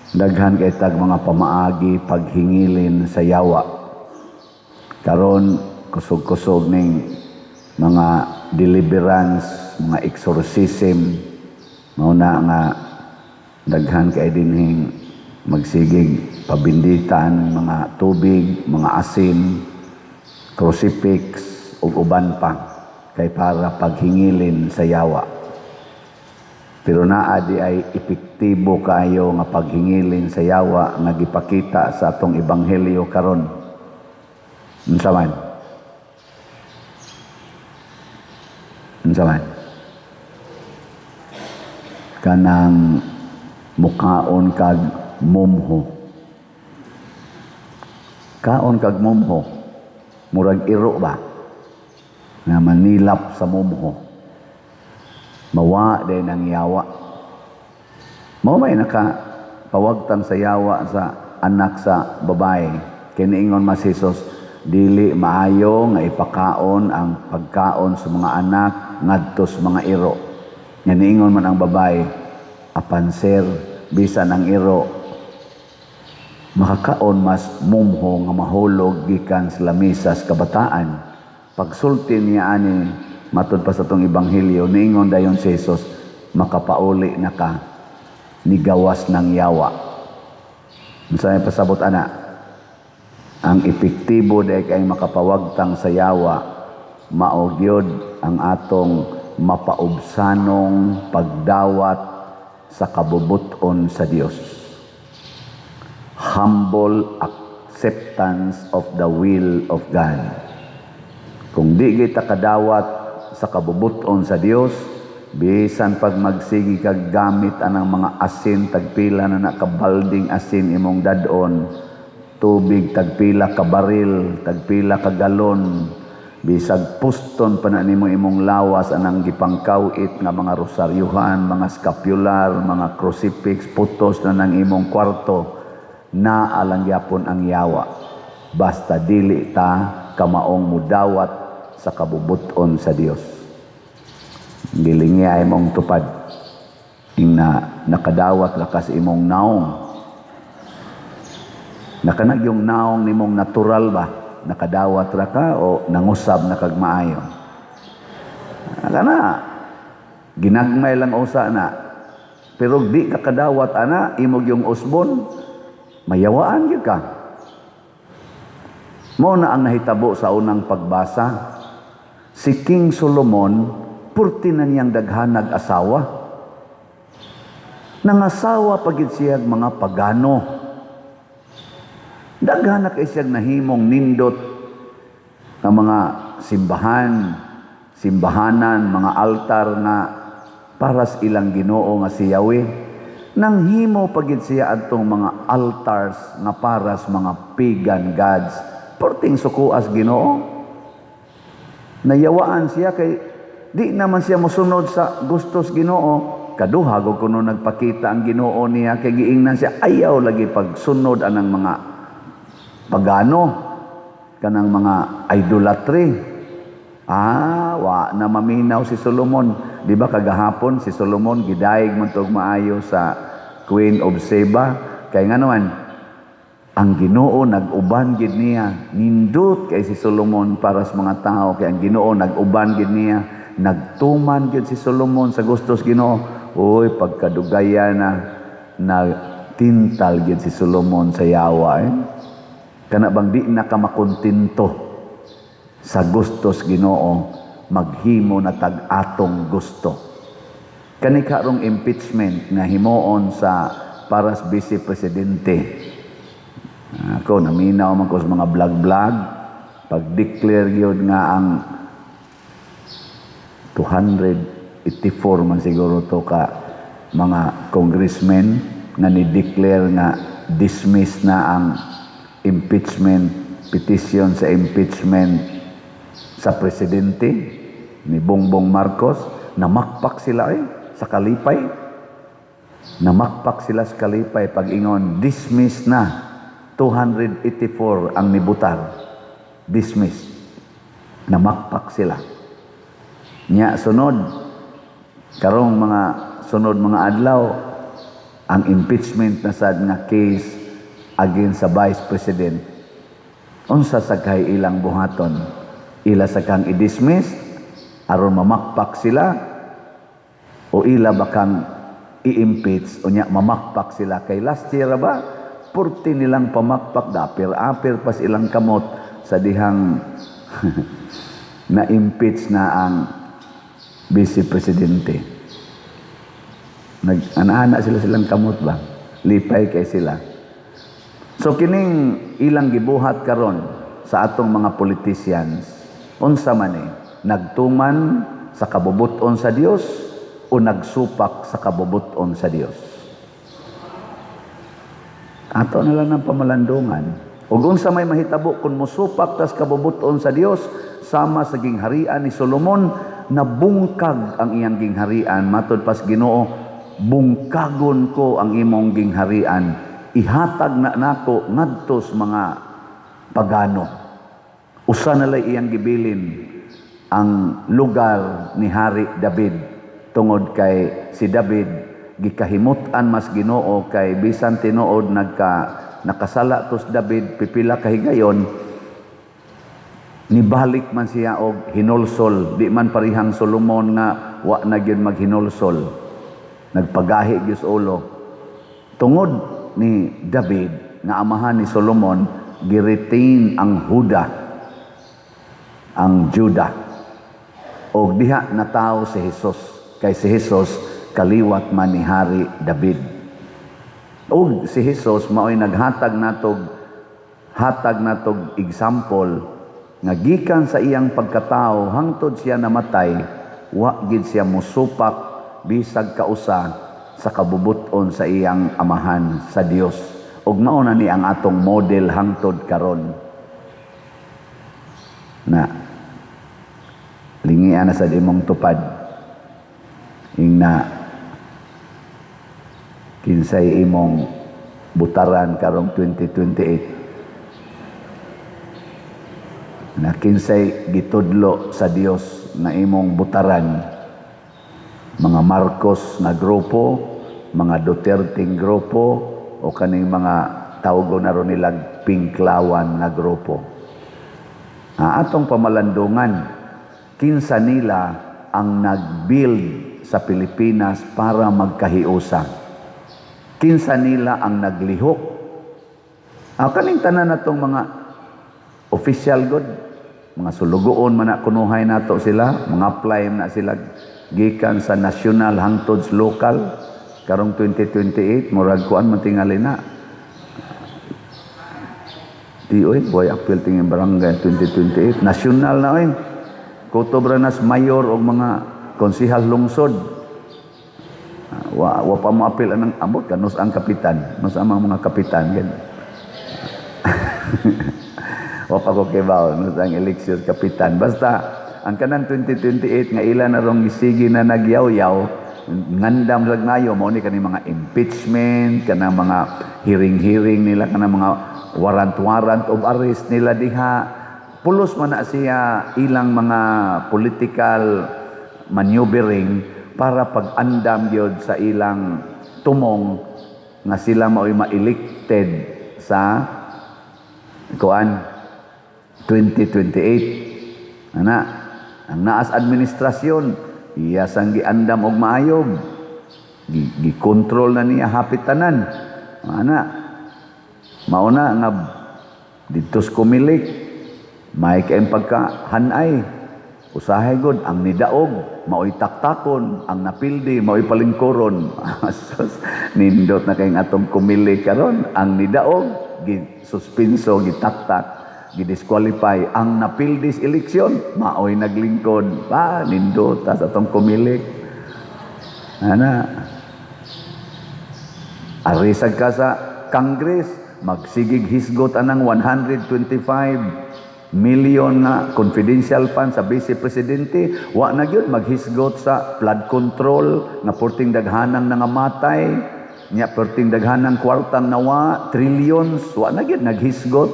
Daghan kay tag mga pamaagi paghingilin sa yawa. Karon kusog-kusog ning mga deliverance, mga exorcism, mao na nga daghan kay dinhing magsigig pabinditan mga tubig, mga asin, crucifix ug uban pa kay para paghingilin sa yawa. Pero naa di ay epektibo kayo nga paghingilin sa yawa nga gipakita sa atong ebanghelyo karon. Unsa man? Unsa man? Kanang mukaon kag mumho. Kaon kag mumho. Murag iro ba? Nga manilap sa mumho. Mawa din ang yawa. Mao may nakapawagtang sa yawa sa anak sa babae. Kiniingon mas Jesus, dili maayo nga ipakaon ang pagkaon sa mga anak ngadto sa mga iro. Kiniingon man ang babae, apan sir, bisan ang iro makakaon mas mumho nga mahulog gikan sa lamisa sa kabataan. Pagsulti niya ani matod pa sa itong ebanghelyo, niingon dayon si Jesus, makapauli na ka, nigawas ng yawa. Sa pasabot ana, ang epektibo dahil kay makapawagtang sa yawa, maogyod ang atong mapaubsanong pagdawat sa kabubuton sa Dios. Humble acceptance of the will of God. Kung di kita kadawat sa kabubuton sa Dios, bisan pag magsigi kag gamit anang mga asin tagpila na nakabalding asin imong dadon, tubig tagpila ka baril, tagpila ka galon, bisag puston pa na nimo imong lawas anang gipangkawit nga mga rosaryuhan, mga scapular, mga crucifix, putos na nang imong kwarto, na alang yapon ang yawa. Basta dili ta kamaong mudawat sa kabubuton sa Dios. Gilingi ay mong tupad ing na nakadawat lakas imong naong. Nakanag yung naong nimong natural ba? Nakadawat ra ka o nangusab na kag maayo? Kana ginagmay lang usa na. Pero di ka kadawat ana imog yung usbon, mayawaan gyud ka. Mao na ang nahitabo sa unang pagbasa. Si King Solomon, purti na niyang daghanag asawa. Nangasawa pagid siya mga pagano. Daghanak kay siya nahimong nindot ng mga simbahanan, mga altar na para sa ilang Ginoo nga si Yahweh. Nang himo pagid siya adtong mga altars nga para sa mga pagan gods. Purting sukuas Ginoo. Nayawaan siya kay di naman siya mosunod sa gustos Ginoo. Kaduha gud kuno nagpakita ang Ginoo niya kay giingnan siya ayaw lagi pagsunod anang mga pagano kanang mga idolatry. Wa na maminaw si Solomon. Di ba kagahapon si Solomon gidaig man tog maayo sa Queen of Sheba kay nganoman ang Ginoo nag-uban gid niya. Nindot kay si Solomon para sa mga tao kay ang Ginoo nag-uban gid niya. Nagtuman gid si Solomon sa gustos Ginoo. Oy, pagkadugaya na tintal gid si Solomon sa yawa. Kana bang di na ka makontinto sa gustos Ginoo, maghimo na tag-atong gusto. Kani karong impeachment nga himuon sa para sa Vice Presidente. Ako, naminaw man ko sa mga vlog-vlog, pag-declare yun nga ang 284 man siguro to ka mga congressmen nga ni-declare nga dismiss na ang impeachment, petition sa impeachment sa presidente ni Bongbong Marcos. Namakpak sila sa kalipay. Namakpak sila sa kalipay pag-ingon, dismiss na. 284 ang nibutar. Dismiss. Namakpak sila. Nya sunod karong mga sunod mga adlaw ang impeachment na sad nga case against sa Vice President, unsa sa kay ilang buhaton? Ila sa kang i-dismiss aron mamakpak sila o ila bakang i-impeach o nya mamakpak sila? Kay last year ba 40 nilang pamakpak, dapir-apir pas ilang kamot sa dihang na-impeach na ang Vice Presidente. Nag-ana silang kamot ba? Lipay kay sila. So kining ilang gibuhat karon sa atong mga politicians, unsa man nagtuman sa kabubuton sa Dios o nagsupak sa kabubuton sa Dios? Ato na lang ng pamalandungan. Ug unsa may mahitabo kung musupak tas kabubuton sa Dios, sama sa gingharian ni Solomon, nabungkag ang iyang gingharian. Matod pas Ginoo, bungkagon ko ang imong gingharian, ihatag na nako ngadtos mga pagano. Usa na lay iyang gibilin ang lugar ni Hari David, tungod kay si David gikahimutan mas Ginoo kay bisan tinuod nakasala tos David pipila ka higayon, nibalik man siya og hinulsol. Di man parihang Solomon nga wa na gyud maghinulsol, nagpagahi gyud ulo. Tungod ni David nga amahan ni Solomon, giretain ang Judah, og diha natawo si Jesus, kay si Jesus kaliwat man ni Hari David. Og si Jesus mao'y naghatag natog example nga gikan sa iyang pagkatao hangtod siya namatay, wa gid siya musupak bisag kausa sa kabubuton sa iyang amahan sa Dios. Ug mao na ni ang atong model hangtod karon. Na lingian na sa imong tupad ing na kinsay imong butaran karong 2028, na kinsay gitudlo sa Dios na imong butaran, mga Marcos na grupo, mga Duterte grupo, o kaning mga tawgo na ron nilang Pinklawan na grupo. Atong pamalandungan, kinsa nila ang nag-build sa Pilipinas para magkahiusa? Kinsa nila ang naglihok? Kaning tanan natong mga official good, mga sulugoon man na kunuhay nato sila, mga apply na sila gikan sa national hangtod sa local. Karong 2028 murag kuan man tingali na. Oy, boy appeal tingin barangay 2028 national na oy. Kutobranas mayor o mga konsehal lungsod. Wa pa mo apil anang abot kanus ang kapitan, nus ang mga kapitan gan. Wa pa ko kibaw nus ang eleksyon kapitan. Basta ang kanang 2028 nga ila na rong isigi na nagyaw-yaw, ngandam lag ngayo mo ni kani mga impeachment, kanang mga hearing nila, kanang mga warrant of arrest nila diha. Pulos man na siya ilang mga political maneuvering para pag-andam yun sa ilang tumong nga sila mao'y ma-elected sa kuan 2028. Ang naas administrasyon, iya sang giandam og maayog, gi-control na niya hapit tanan. Mauna nga dito's kumilik, may kaing pagkahanay. Usahay god ang nidaog mao'y taktakon, ang napildi mao'y palingkoron. Nindot na kayong atong kumili karon, ang nidaog gisuspenso, gitaktak, gidisqualify, ang napildis eleksyon mao'y naglingkod. Nindot tas atong kumili. Arisag ka sa Congress, magsigig hisgot anang 125 million na confidential fund sa Vice Presidente. Wa na gyud maghisgot sa flood control nga porting daghanang nangamatay, nya porting daghanang kwartang nawa, trillions. Wa na gyud naghisgot.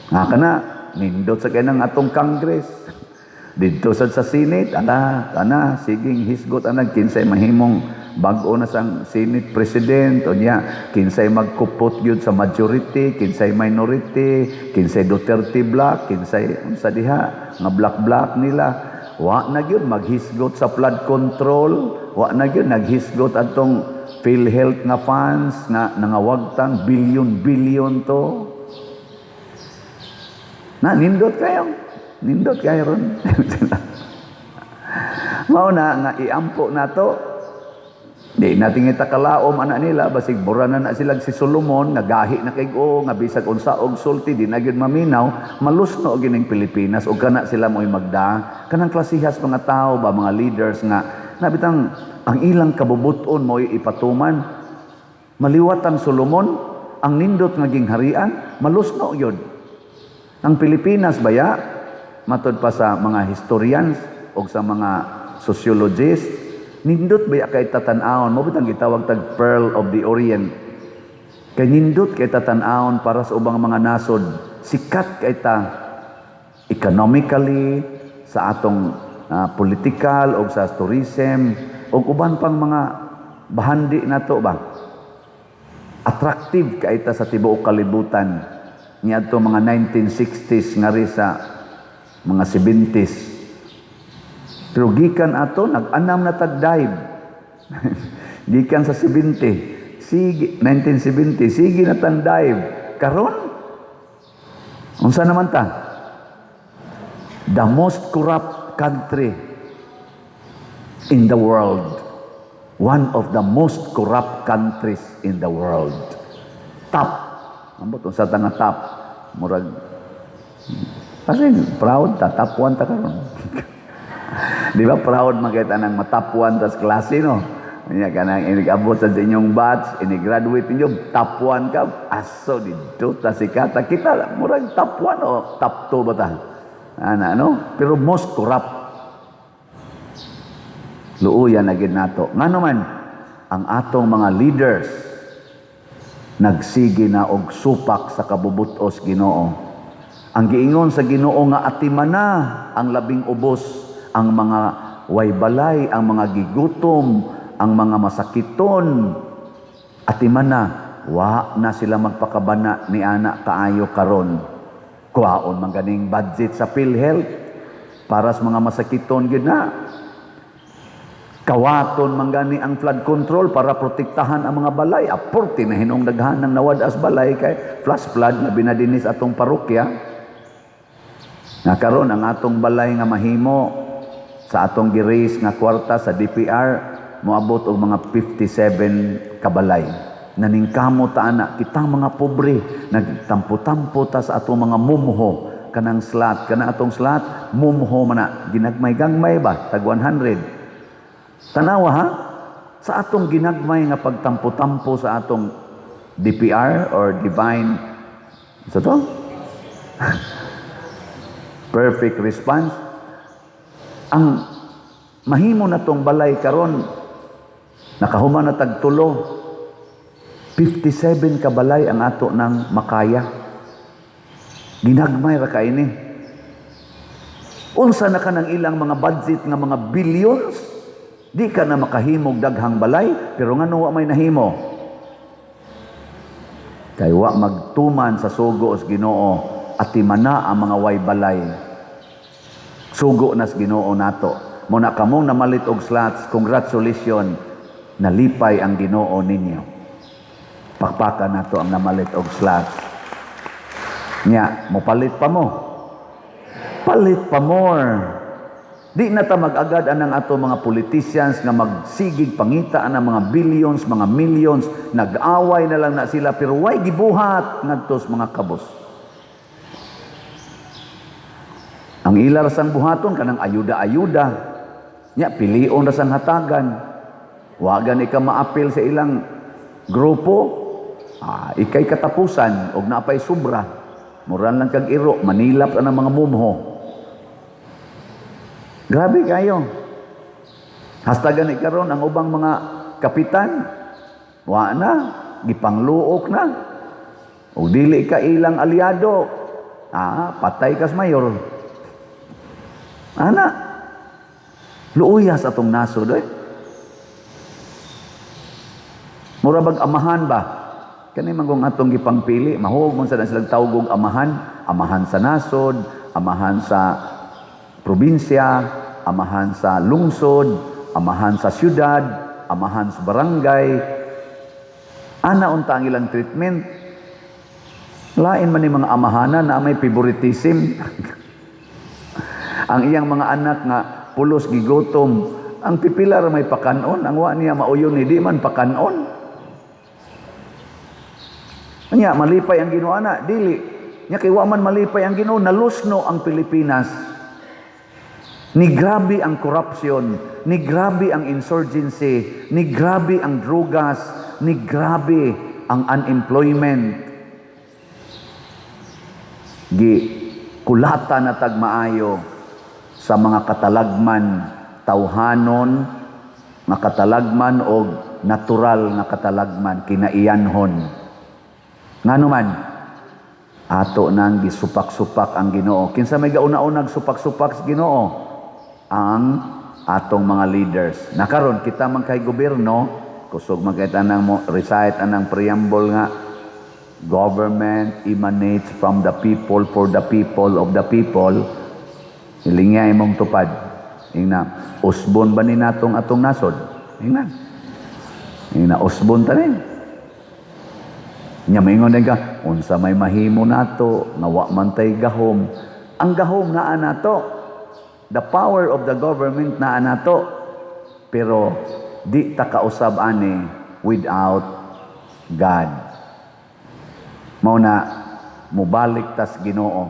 Kana nindot sa kanang atong Congress. Dito sa Senate, siging hisgot anang kinsay mahimong bag-o na sang Senate President, o niya, kinsay magkupot yun sa majority, kinsay minority, kinsay Duterte Black, kinsay sa diha, nga black-black nila. Wa na yun, maghisgot sa flood control, wa na yun, naghisgot atong PhilHealth nga funds, nga nangawagtang billion-billion to. Nindot kayo ron. Mauna nga iampo na to. Di natin itakalaom anak nila, basig buranan na sila si Solomon, nga gahi na kay go, nga bisag unsa og sulti, di na gyud maminaw, malusno og gining Pilipinas, og kana sila mo'y magda. Kanang klasihas mga tao ba, mga leaders nga, nabitang ang ilang kabubuton mo'y ipatuman. Maliwat ang Solomon, ang nindot nga gingharian, malusno yun. Ang Pilipinas baya, matod pa sa mga historians o sa mga sociologists, nindot baya kay tatanawon, mo bitang gitawag tag Pearl of the Orient. Kay nindot kay tatanawon para sa ubang mga nasod, sikat kay ta economically, sa atong political o sa tourism o uban pang mga bahandi nato ba. Attractive kay ta sa tibuok kalibutan. Niadto mga 1960s nga ri sa mga 70s. Pero gikan ato nag-anam na tag-dive. Gikan sa 70, sige 1970, sige na tang dive. Karon unsa naman ta? The most corrupt country in the world. One of the most corrupt countries in the world. Top. Ambot unsa ta nga top? Murag kasi proud ta, top 1 ta karon. Di ba proud makita nang matop 1 tas klase no? Nya kanang inigabot sa inyong batch, ini-graduate ninyo, top 1 ka, aso dito ta sikat. Kita murag top 1 o top 2 ba ta? Ana no? Pero most corrupt. Luuyan na gid nato. Ngano man ang atong mga leaders nagsigi na og supak sa kabubutos Ginoo. Ang giingon sa Ginoo nga atimana ang labing ubos, ang mga waybalay, ang mga gigutom, ang mga masakiton. Atimana, wa na sila magpakabana ni ana kaayo karon. Kuhaon man ganing budget sa PhilHealth para sa mga masakiton gid na. Kawaton manggani ang flood control para protektahan ang mga balay. Aporti na hinong daghan ng nawadas balay kay flash flood na binadinis atong parokya. Nakaroon ang atong balay nga mahimo sa atong gi-raise nga kwarta sa DPR moabot og mga 57 kabalay. Naningkamo ta ana kitang mga pobre nagtampo-tampo ta sa atong mga mumho kanang slot kanang atong slot mumho man na ginagmay-gangmay ba tag 100. Tanawa ha, sa atong ginagmay nga pagtampo-tampo sa atong DPR or divine, sa to? Perfect response. Ang mahimo na tong balay karon nakahuman na tagtulo, 57 ka balay ang ato ng makaya. Ginagmay ra kaini. Unsa na ka ng ilang mga budget nga mga billions? Di ka na makahimog daghang balay, pero nga wa may nahimo. Kay wa magtuman sa sugo os Ginoo, atimana ang mga way balay. Sugo nas Ginoo nato. Muna kamong namalit og slots, congratulations, nalipay ang Ginoo ninyo. Pakpakan nato ang namalit og slots. Nya, mopalit pa mo. Palit pa more. Di na ta mag-agad anang ato mga politicians nga magsigig pangitaan ng mga billions, mga millions, nag-away na lang na sila pero way gibuhat ngadtos mga kabos. Ang ilar sang buhaton kanang ayuda-ayuda. Nya pilion ra sang hatagan. Wagan ika maapil sa ilang grupo, ikay katapusan og napay sobra. Muran lang kag iro, manilap ang mga mumho. Grabe kayo. Hasta gani karon ang ubang mga kapitan, wa na, gipangluok na. O dili ka ilang aliado, patay kas mayor. Ana, luuyas atong nasod eh. Mura bag amahan ba? Kani man kung atong gipangpili, mahug man sa silang tawag og amahan, amahan sa nasod, amahan sa probinsya, amahan sa lungsod, amahan sa syudad, amahan sa barangay. Ana unta ang ilang treatment. Lain man ni mga amahanan na may favoritism. Ang iyang mga anak nga pulos gigutom, ang pipila ra may pakanon, ang wa niya mauyon ni di man pakanon. Nya malipay ang Ginoo ana, dili. Nya kay wa man malipay ang Ginoo, nalusno ang Pilipinas. Ni grabe ang corruption, ni grabe ang insurgency, ni grabe ang drugas, ni grabe ang unemployment. Gi kulata na tagmaayo sa mga katalagman, tawhanon nga katalagman o natural nga katalagman, kinaiyanhon. Ngano man, ato nang gisupak-supak ang Ginoo. Kinsa may gauna-unag supak-supak sa Ginoo? Ang atong mga leaders. Nakaron kita man kay gobyerno, kusog magkita nang recite anang preamble nga, government emanates from the people, for the people, of the people. Ilingya imong tupad. Ingna, usbon ba ni natong atong nasod? Ingna, usbon tanin. Nya maingon ka, unsa may mahimo nato, nga wa man tay gahom. Ang gahom naa nato. The power of the government naa nato. Pero di ta kausab ani without God. Mao na mubalik tas Ginoo.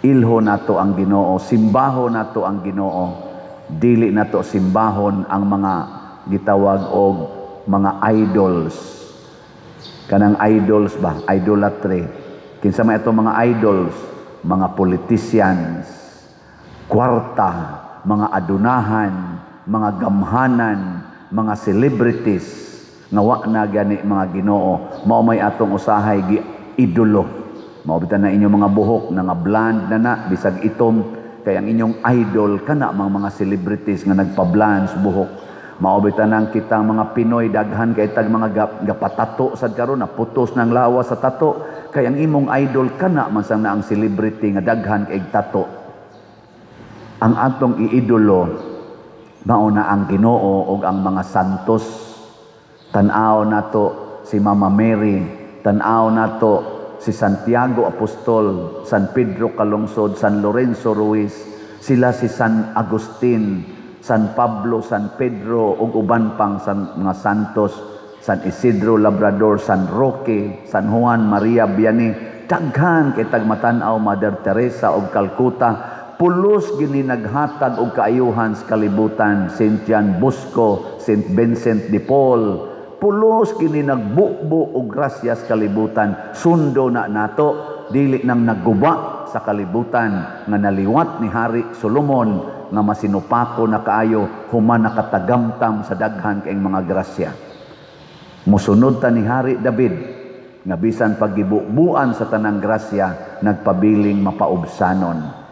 Ilho nato ang Ginoo, simbaho nato ang Ginoo. Dili nato simbahon ang mga gitawag og mga idols. Kanang idols ba? Idolatry. Kinsa may itong mga idols? Mga politicians, kwarta, mga adunahan, mga gamhanan, mga celebrities, nga wa na gani mga Ginoo. Mao may atong usahay gi idolo. Mao bitan na inyong mga buhok na nga bland na bisag itom, kay ang inyong idol kana mga celebrities nga nagpa-blanch buhok. Maubitan ng kitang mga Pinoy daghan kay tag mga gapatato sad karon na putos ng lawas sa tato, kay ang imong idol kana man sang na ang celebrity nga daghan kay tato. Ang atong iidolo mao na ang Ginoo ug ang mga santos. Tan-aw nato si Mama Mary, tan-aw nato si Santiago Apostol, San Pedro Calungsod, San Lorenzo Ruiz, sila si San Agustin, San Pablo, San Pedro, ug uban pang mga santos, San Isidro Labrador, San Roque, San Juan Maria Vianney, daghan kay tagmatan-aw Mother Teresa og Calcutta, pulos gini naghatag og kaayuhan sa kalibutan, Saint John Bosco, Saint Vincent de Paul, pulos gini nagbubo og grasya sa kalibutan, sundo na nato, dili nang nagguba sa kalibutan nga naliwat ni Hari Solomon nga masinupako na kaayo human nakatagamtam sa daghan kay mga grasya. Musunod ta ni Hari David nga bisan paggibubuan sa tanang grasya nagpabiling mapaubsanon.